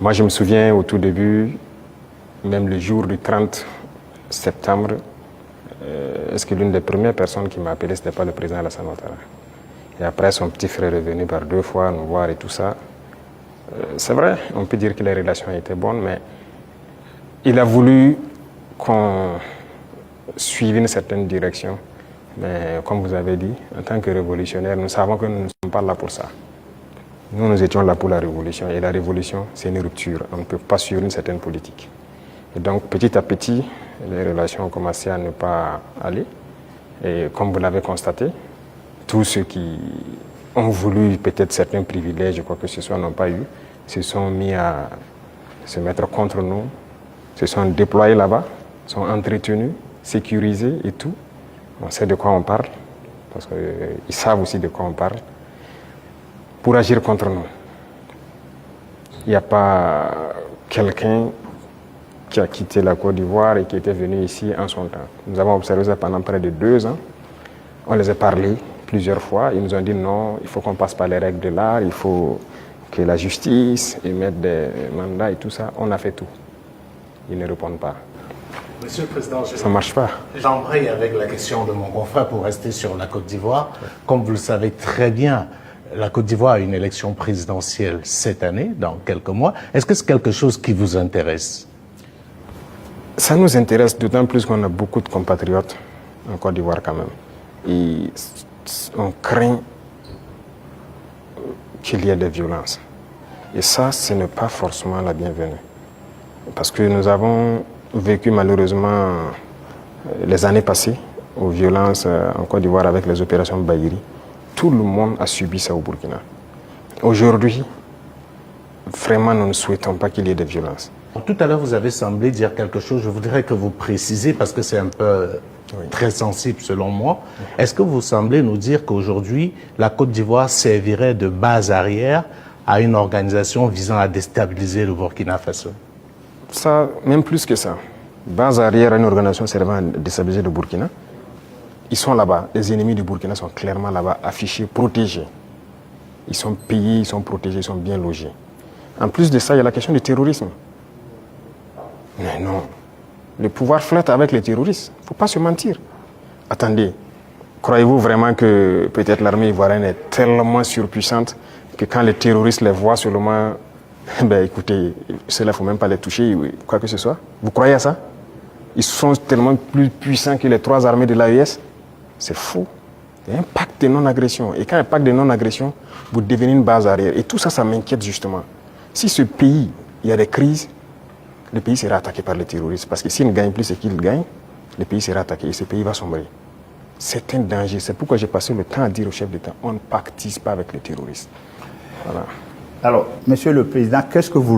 Moi, je me souviens au tout début, même le jour du 30 septembre, est-ce que l'une des premières personnes qui m'a appelé, ce n'était pas le président Alassane Ouattara. Et après, son petit frère est venu par 2 fois nous voir et tout ça. C'est vrai, on peut dire que les relations étaient bonnes, mais il a voulu qu'on suive une certaine direction. Mais comme vous avez dit, en tant que révolutionnaire, nous savons que nous ne sommes pas là pour ça. Nous étions là pour la révolution. Et la révolution, c'est une rupture. On ne peut pas suivre une certaine politique. Et donc, petit à petit, les relations ont commencé à ne pas aller. Et comme vous l'avez constaté, tous ceux qui ont voulu peut-être certains privilèges, quoi que ce soit, n'ont pas eu, se sont mis à se mettre contre nous, se sont déployés là-bas, sont entretenus, sécurisés et tout. On sait de quoi on parle, parce qu'ils savent aussi de quoi on parle, pour agir contre nous. Il n'y a pas quelqu'un qui a quitté la Côte d'Ivoire et qui était venu ici en son temps. Nous avons observé ça pendant près de 2 ans. On les a parlé plusieurs fois. Ils nous ont dit non, il faut qu'on passe par les règles de l'art, il faut que la justice émette des mandats et tout ça. On a fait tout. Ils ne répondent pas. Monsieur le Président, ça ne marche pas. J'embraye avec la question de mon confrère pour rester sur la Côte d'Ivoire. Comme vous le savez très bien, la Côte d'Ivoire a une élection présidentielle cette année, dans quelques mois. Est-ce que c'est quelque chose qui vous intéresse? Ça nous intéresse d'autant plus qu'on a beaucoup de compatriotes en Côte d'Ivoire quand même. Et on craint qu'il y ait des violences. Et ça, ce n'est pas forcément la bienvenue. Parce que nous avons vécu malheureusement les années passées aux violences en Côte d'Ivoire avec les opérations Bahiri. Tout le monde a subi ça au Burkina. Aujourd'hui, vraiment, nous ne souhaitons pas qu'il y ait des violences. Tout à l'heure, vous avez semblé dire quelque chose. Je voudrais que vous précisiez, parce que c'est un peu très sensible selon moi. Est-ce que vous semblez nous dire qu'aujourd'hui, la Côte d'Ivoire servirait de base arrière à une organisation visant à déstabiliser le Burkina Faso? Ça, même plus que ça. Base arrière à une organisation servant à déstabiliser le Burkina. Ils sont là-bas. Les ennemis du Burkina sont clairement là-bas, affichés, protégés. Ils sont payés, ils sont protégés, ils sont bien logés. En plus de ça, il y a la question du terrorisme. Mais non. Le pouvoir flotte avec les terroristes. Il ne faut pas se mentir. Attendez. Croyez-vous vraiment que peut-être l'armée ivoirienne est tellement surpuissante que quand les terroristes les voient seulement, ben écoutez, ceux-là, il ne faut même pas les toucher, quoi que ce soit. Vous croyez à ça? Ils sont tellement plus puissants que les 3 armées de l'AES. C'est faux. Il y a un pacte de non-agression. Et quand il y a un pacte de non-agression, vous devenez une base arrière. Et tout ça, ça m'inquiète justement. Si ce pays, il y a des crises, le pays sera attaqué par les terroristes. Parce que s'ils ne gagnent plus ce qu'ils gagnent, le pays sera attaqué et ce pays va sombrer. C'est un danger. C'est pourquoi j'ai passé le temps à dire au chef d'État, on ne pactise pas avec les terroristes. Voilà. Alors, Monsieur le Président, qu'est-ce que vous